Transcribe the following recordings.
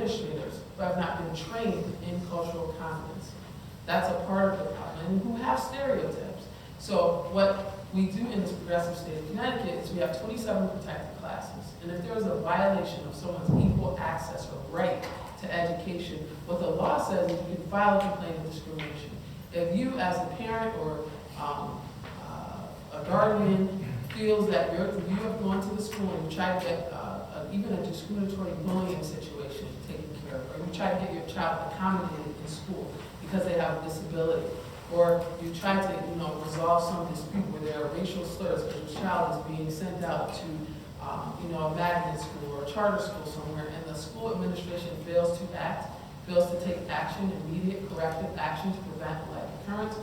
administrators who have not been trained in cultural competence. That's a part of the problem, and who have stereotypes. So what we do in this progressive state of Connecticut is we have 27 protected classes, and if there is a violation of someone's equal access or right to education, what the law says is you can file a complaint of discrimination. If you, as a parent or a guardian, feels that you have gone to the school and you try to get even a discriminatory bullying situation taken care of, or you try to get your child accommodated in school because they have a disability, or you try to resolve some dispute where there are racial slurs because your child is being sent out to a magnet school or a charter school somewhere, and the school administration fails to take action, immediate corrective action to prevent like occurrence,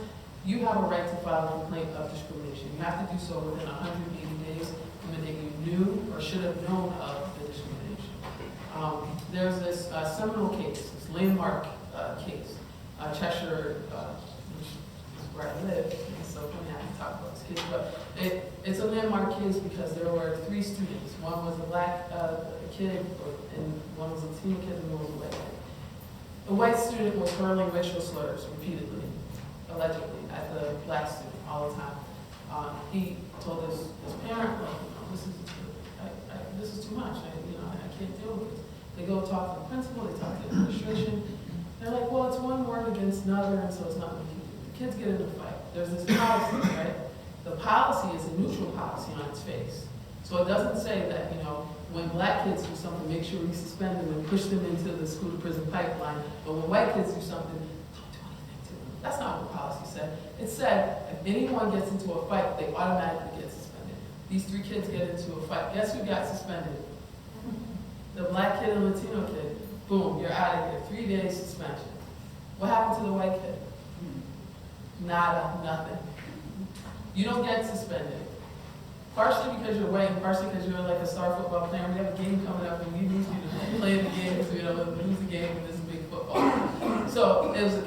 you have a right to file a complaint of discrimination. You have to do so within 180 days from the day you knew or should have known of the discrimination. There's this seminal case, this landmark case, Cheshire, which is where I live. It's so funny I have to talk about this case, but it's a landmark case because there were 3 students. One was a black kid, and one was a Latino kid, and one was a white kid. The white student was hurling racial slurs repeatedly, allegedly, at the black student all the time. He told his parent, like, this is too much. I can't deal with this. They go talk to the principal, they talk to the administration. They're like, well, it's one word against another, and so it's not what you do. The kids get in a fight. There's this policy, right? The policy is a neutral policy on its face. So it doesn't say that, when black kids do something, make sure we suspend them and push them into the school to prison pipeline. But when white kids do something, don't do anything to them. That's not what the policy said. It said if anyone gets into a fight, they automatically get suspended. These 3 kids get into a fight. Guess who got suspended? The black kid and Latino kid. Boom, you're out of here. 3 days suspension. What happened to the white kid? Nada, nothing. You don't get suspended. Partially because you're white, and partially because you're like a star football player. We have a game coming up, and we need you to play the game because we don't lose the game in this big football. So it was a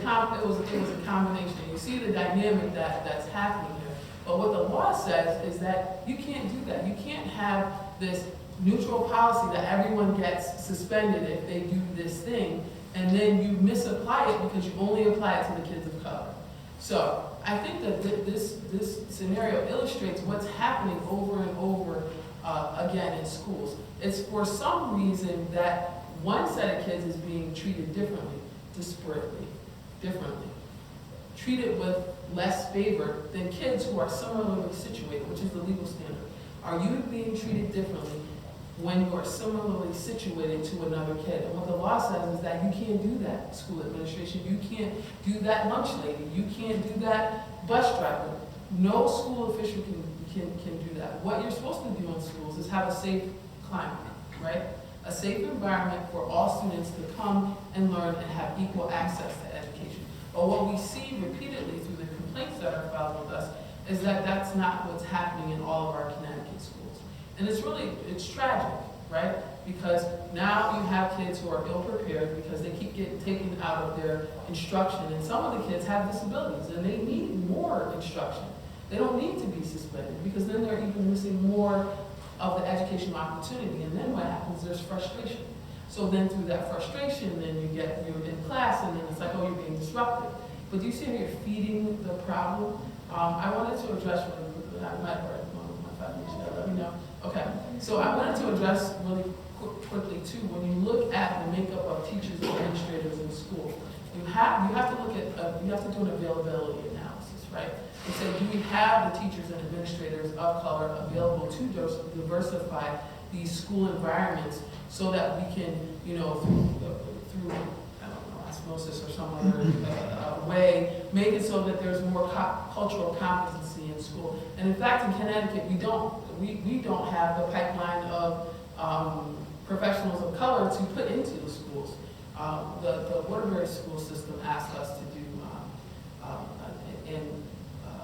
combination. You see the dynamic that's happening here. But what the law says is that you can't do that. You can't have this neutral policy that everyone gets suspended if they do this thing, and then you misapply it because you only apply it to the kids of color. So I think that this scenario illustrates what's happening over and over again in schools. It's for some reason that one set of kids is being treated differently, disparately, differently, treated with less favor than kids who are similarly situated, which is the legal standard. Are you being treated differently when you are similarly situated to another kid? And what the law says is that you can't do that, school administration. You can't do that lunch lady. You can't do that bus driver. No school official can do that. What you're supposed to do in schools is have a safe climate, right? A safe environment for all students to come and learn and have equal access to education. But what we see repeatedly through the complaints that are filed with us is that that's not what's happening in all of our Connecticut schools. And it's tragic, right? Because now you have kids who are ill-prepared because they keep getting taken out of their instruction. And some of the kids have disabilities and they need more instruction. They don't need to be suspended because then they're even missing more of the educational opportunity. And then what happens? There's frustration. So then through that frustration, then you're in class and then it's like, oh, you're being disrupted. But do you see how you're feeding the problem? I wanted to address really quickly. I might have already gone with my 5 minutes. Let me know. Okay. So I wanted to address really quickly too. When you look at the makeup of teachers and administrators in school, you have to look at you have to do an availability analysis, right? And say, do we have the teachers and administrators of color available to diversify these school environments so that we can, through I don't know, osmosis or some other way, make it so that there's more cultural competency in school. And in fact, in Connecticut, we don't have the pipeline of professionals of color to put into the schools. The Waterbury school system asked us to do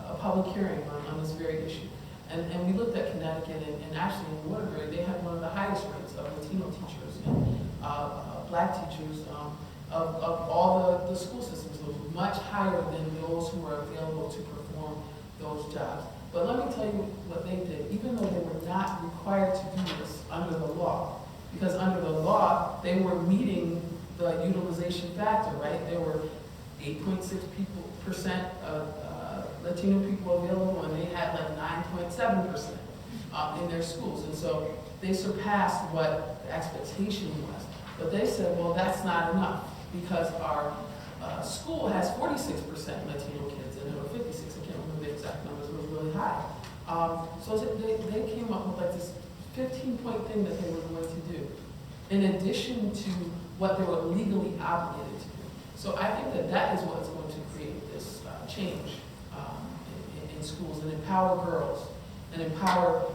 a public hearing on this very issue. And we looked at Connecticut, and actually in Waterbury, they had one of the highest rates of Latino teachers and black teachers of all the school systems. It was much higher than those who were available to perform those jobs. But let me tell you what they did. Even though they were not required to do this under the law, because under the law, they were meeting the utilization factor, right? There were 8.6% of Latino people available, and they had like 9.7% in their schools. And so they surpassed what the expectation was. But they said, well, that's not enough, because our school has 46% Latino kids, and there were 56, I can't remember the exact numbers, it was really high. So they came up with like this 15-point thing that they were going to do, in addition to what they were legally obligated to do. So I think that that is what's going to create this change in schools, and empower girls, and empower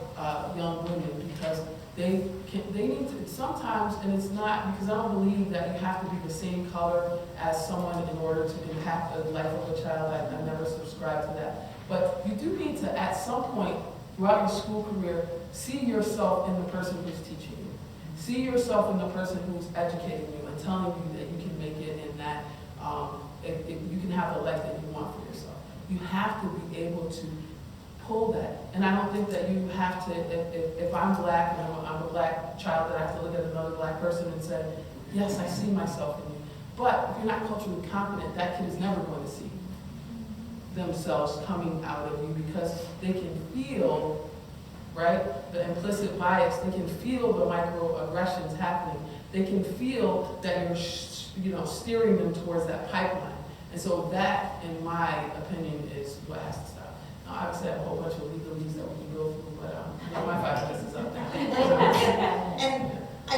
young women, because they need to, sometimes, and it's not, because I don't believe that you have to be the same color as someone in order to impact the life of a child. I never subscribe to that. But you do need to, at some point throughout your school career, see yourself in the person who's teaching you. See yourself in the person who's educating you and telling you that you can make it, and that if you can have the life that you want for yourself. You have to be able to pull that. And I don't think that you have to, if I'm black and I'm a black child, that I have to look at another black person and say, yes, I see myself in you. But if you're not culturally competent, that kid is never going to see themselves coming out of you, because they can feel, right, the implicit bias. They can feel the microaggressions happening. They can feel that you're steering them towards that pipeline. And so that, in my opinion, is what has to stop. Now, obviously, I have a whole bunch of legalese that we can go through, but my 5 minutes is up there. And I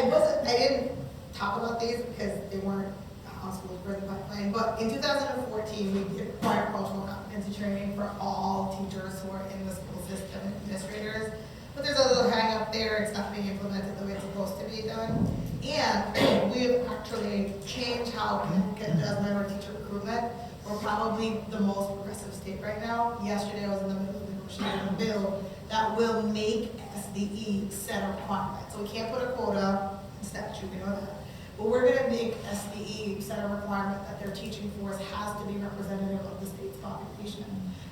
didn't talk about these because they weren't on school's birth pipeline, but in 2014, we did require cultural competency training for all teachers who are in the school system and administrators. But there's a little hang up there, it's not being implemented the way it's supposed to be done. And we've actually changed how Connecticut does member teacher recruitment. We're probably the most progressive state right now. Yesterday I was in the middle of negotiating a bill that will make SDE set a requirement. So we can't put a quota in statute, we know that. But we're going to make SDE set a requirement that their teaching force has to be representative of the state's population.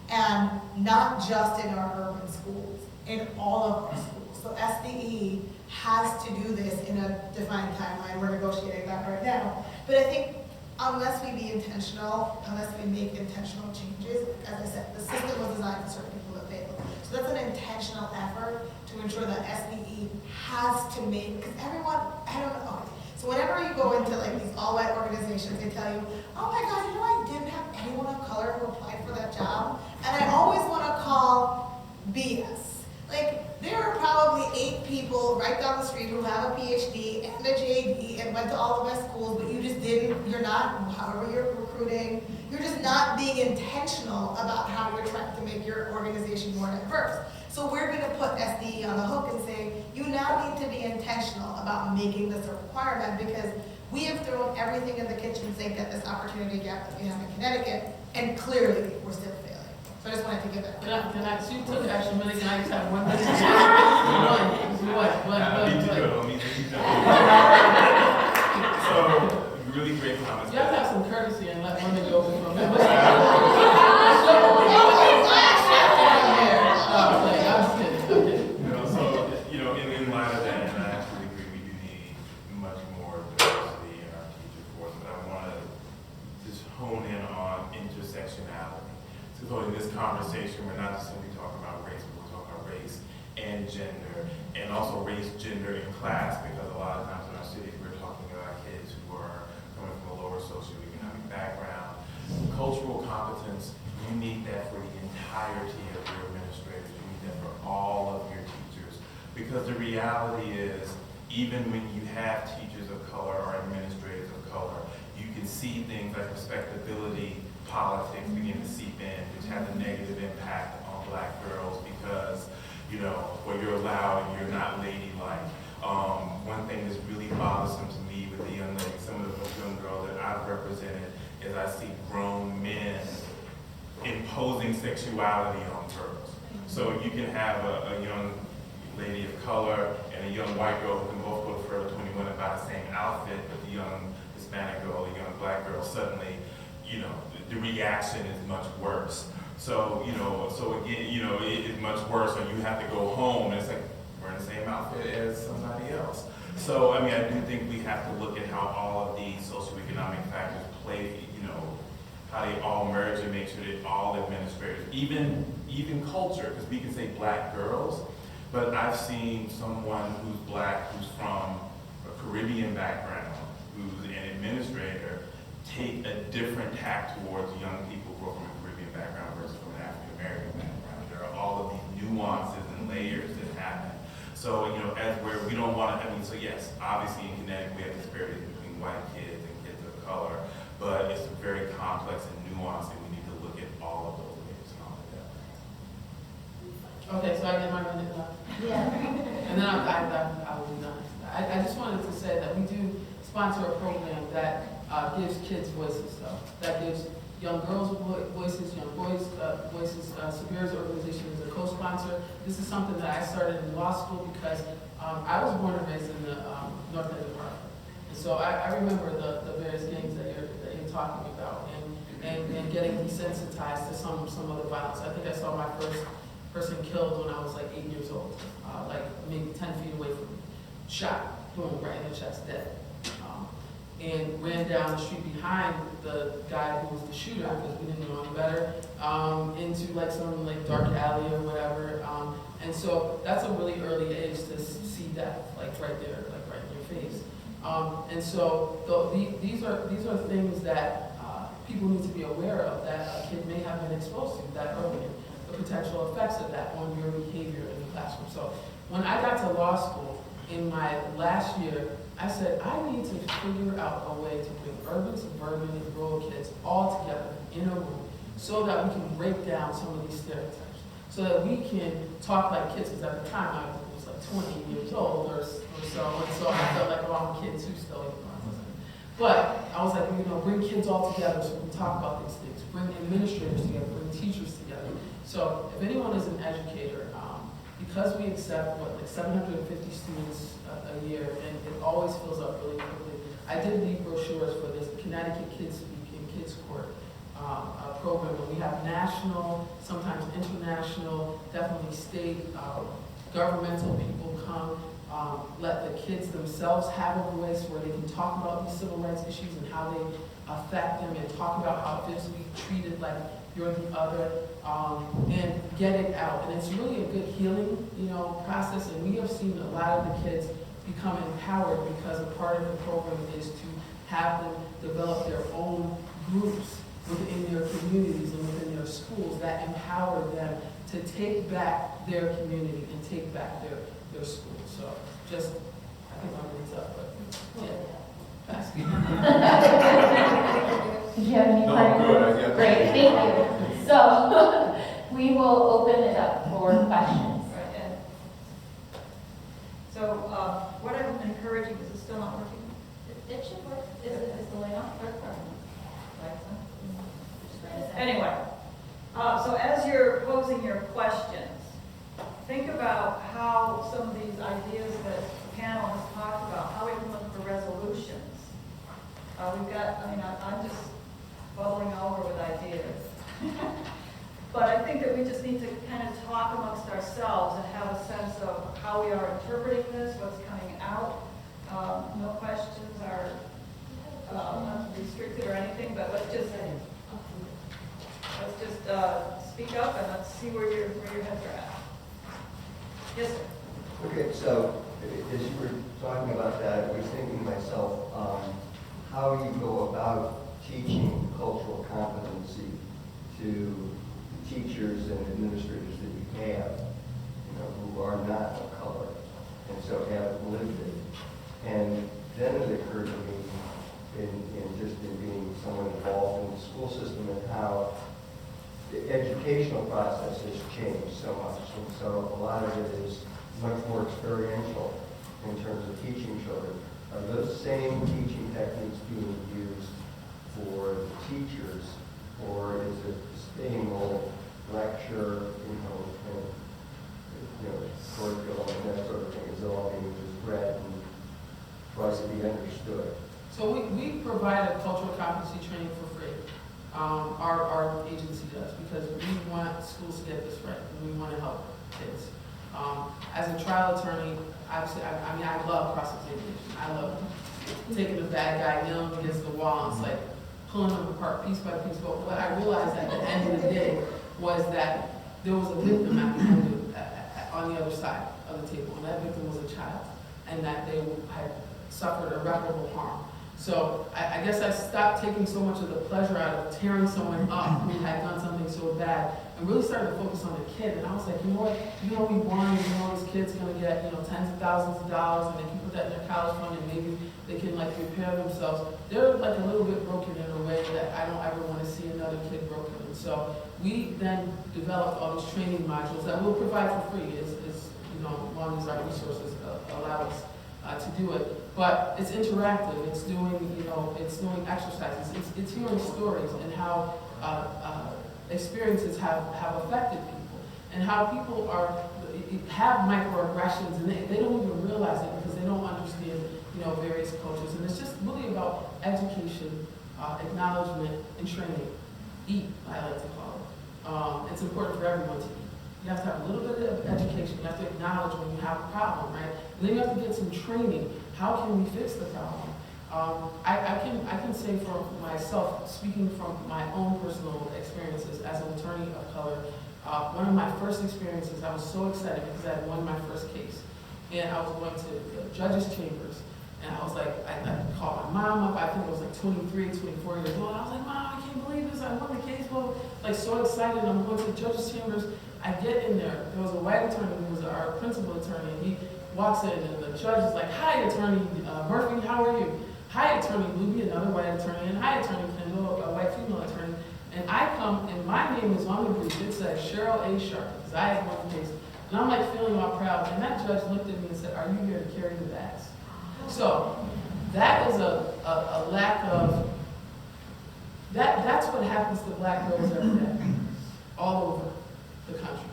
And not just in our urban schools, in all of our schools. So SDE has to do this in a defined timeline. We're negotiating that right now. But I think unless we be intentional, unless we make intentional changes, as I said, the system was designed for certain people that fail. So that's an intentional effort to ensure that SDE has to make, because everyone, I don't know, okay. So whenever you go into like these all-white organizations, they tell you, oh my God, you know I didn't have anyone of color who applied for that job? And I always want to call BS. Like, there are probably 8 people right down the street who have a PhD and a JD and went to all the best schools, but you just didn't, you're not, however you're recruiting, you're just not being intentional about how you're trying to make your organization more diverse. So we're going to put SDE on the hook and say, you now need to be intentional about making this a requirement, because we have thrown everything in the kitchen sink at this opportunity gap that we have in Connecticut, and clearly we're still failing. So I just wanted to give that. So you took action, really, can I just have 1 minute? So, really great comments. You have to have some courtesy and let women go before men. In light of that, and I actually agree, we do need much more diversity in our teacher force, but I want to just hone in on intersectionality. So in this conversation, we're not just simply talking about race, but we're talking about race and gender, and also race, gender, and class, because a lot of times in our cities, we're talking about kids who are coming from a lower socioeconomic background. Cultural competence, you need that for the entirety of your administrators. You need that for all of your teachers. Because the reality is, even when you have teachers of color or administrators of color, you can see things like respectability politics begin to seep in, which has a negative impact on black girls because, well, you're loud and you're not ladylike. One thing that's really bothersome to me with the young ladies, some of the young girls that I've represented, is I see grown men imposing sexuality on girls. So you can have a young lady of color and a young white girl who can both go to Forever 21 and buy the same outfit, but the young Hispanic girl, the young black girl, suddenly, the reaction is much worse. So, so again, it is much worse when you have to go home and it's like, we're in the same outfit as somebody else. So, I mean, I do think we have to look at how all of these socioeconomic factors play, how they all merge and make sure that all administrators, even culture, because we can say black girls, but I've seen someone who's black, who's from a Caribbean background, who's an administrator, take a different tack towards young people who are from a Caribbean background versus from an African American background. There are all of these nuances and layers that happen. So, as we don't want to, so yes, obviously in Connecticut we have disparities between white kids and kids of color, but it's very complex and nuanced, and we need to look at all of those layers and all of that. Okay, so I get my minute left. Yeah. And then I will be done. I just wanted to say that we do sponsor a program that gives kids voices, though. That gives young girls voices, young boys voices. Superior's organization is a co-sponsor. This is something that I started in law school because I was born and raised in the north end of Hartford. And so I remember the various gangs that you're talking about and getting desensitized to some other violence. I think I saw my first person killed when I was like 8 years old, like maybe 10 feet away from me. Shot, boom, right in the chest, dead. And ran down the street behind the guy who was the shooter, because we didn't know him better, into like some like dark alley or whatever. And so that's a really early age to see death, like right there, like right in your face. And so these are things that people need to be aware of, that a kid may have been exposed to that early, the potential effects of that on your behavior in the classroom. So when I got to law school in my last year, I said, I need to figure out a way to bring urban, suburban, and rural kids all together in a room so that we can break down some of these stereotypes, so that we can talk like kids, because at the time I was like 20 years old or so, and so I felt like, oh, I'm a kid too still, even though I wasn't. But I was like, bring kids all together so we can talk about these things, bring administrators together, bring teachers together. So if anyone is an educator, because we accept, like 750 students a year, and it always fills up really quickly. I did leave brochures for this Connecticut Kids Speak in Kids Court program, and we have national, sometimes international, definitely state, governmental people come, let the kids themselves have a voice where they can talk about these civil rights issues and how they affect them, and talk about how kids be treated like you're the other, and get it out. And it's really a good healing, process. And we have seen a lot of the kids become empowered because a part of the program is to have them develop their own groups within their communities and within their schools that empower them to take back their community and take back their schools. So just, I think my mind's up, but yeah. Pass. Did you have any final words? Great, thank you. So we will open it up for questions. Right, and so what I'm encouraging, is it still not working? It should work. Is the light on? Anyway, so as you're posing your questions, think about how some of these ideas that the panel has talked about, how we can look for resolutions. We've got, I'm just bubbling over with ideas. But I think that we just need to kind of talk amongst ourselves and have a sense of how we are interpreting this, what's coming out. No questions are not restricted or anything, but let's just speak up and let's see where your heads are at. Yes, sir. Okay, so as you were talking about that, I was thinking to myself, how you go about teaching cultural competency to teachers and administrators that you have, who are not of color, and so haven't lived it. And then it occurred to me, in being someone involved in the school system, and how the educational process has changed so much. And so a lot of it is much more experiential in terms of teaching children. Are those same teaching techniques being used for the teachers, or is it the same old lecture, curriculum and that sort of thing? Is it all being just read and tries to be understood? So we provide a cultural competency training for free. Our agency does, because we want schools to get this right, and we want to help kids. As a trial attorney, obviously, I mean, I love cross-examination. I love taking a bad guy, nailing him against the wall, and it's like pulling him apart piece by piece. But what I realized at the end of the day was that there was a victim at the end on the other side of the table, and that victim was a child, and that they had suffered irreparable harm. So I guess I stopped taking so much of the pleasure out of tearing someone up who had done something so bad, and really started to focus on the kid. And I was like, you know what, we won, this kid's gonna get, tens of thousands of dollars, and they can put that in their college fund, and maybe they can like prepare themselves. They're like a little bit broken in a way that I don't ever wanna see another kid broken. And so we then developed all these training modules that we'll provide for free, as long as our resources allow us to do it. But it's interactive. It's doing, it's doing exercises. It's hearing stories and how experiences have affected people, and how people have microaggressions, and they don't even realize it because they don't understand, various cultures. And it's just really about education, acknowledgement, and training. Eat, I like to call it. It's important for everyone to eat. You have to have a little bit of education. You have to acknowledge when you have a problem, right? And then you have to get some training. How can we fix the problem? I can say for myself, speaking from my own personal experiences as an attorney of color, one of my first experiences, I was so excited because I had won my first case. And I was going to the judge's chambers. And I was like, I called my mom up. I think I was like 23, 24 years old. I was like, Mom, I can't believe this. I won the case. Well, like so excited. I'm going to the judge's chambers. I get in there. There was a white attorney who was our principal attorney. And he walks in, and the judge is like, Hi, Attorney Murphy, how are you? Hi, Attorney Luby, another white attorney. And hi, Attorney Kendall, a white female attorney. And I come, and my name is on the brief. It says Cheryl A. Sharp, because I had won the case. And I'm like feeling all proud. And that judge looked at me and said, Are you here to carry the bags? So that is a lack of, that's what happens to black girls every day, all over the country.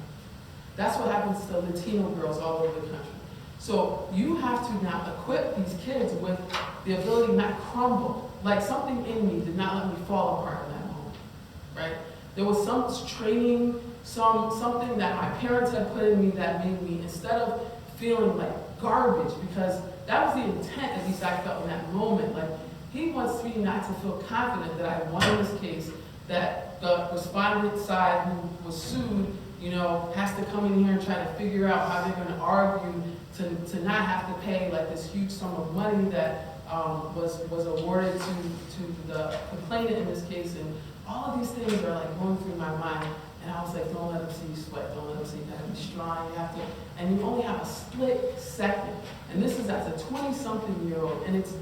That's what happens to Latino girls all over the country. So you have to now equip these kids with the ability not to crumble. Like something in me did not let me fall apart in that moment, right? There was some training, something that my parents had put in me that made me, instead of feeling like garbage, because that was the intent, at least I felt in that moment. Like, he wants me not to feel confident that I won this case, that the respondent side who was sued, has to come in here and try to figure out how they're going to argue to not have to pay like this huge sum of money that was awarded to the complainant in this case. And all of these things are like going through my mind. And I was like, don't let them see you sweat. Don't let them see you gotta be strong. You have to, and you only have a split second. And this is as a 20-something-year-old, and it's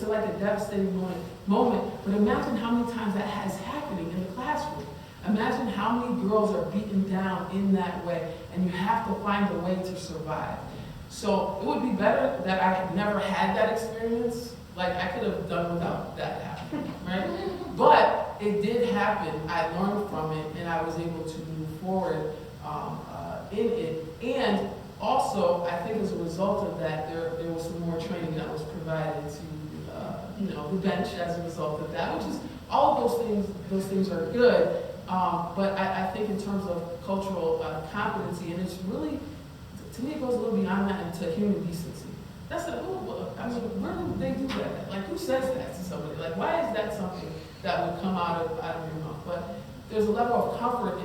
like a devastating moment. But imagine how many times that is happening in the classroom. Imagine how many girls are beaten down in that way, and you have to find a way to survive. So it would be better that I had never had that experience. Like, I could have done without that happening, right? But it did happen. I learned from it, and I was able to move forward in it. And also, I think as a result of that, there was some more training that was provided to, the bench as a result of that, which is, all of those things are good. But I think in terms of cultural competency, and it's really, to me, it goes a little beyond that into human decency. That's where do they do that? Like, who says that to somebody? Like, why is that something that would come out of your mouth? But there's a level of comfort in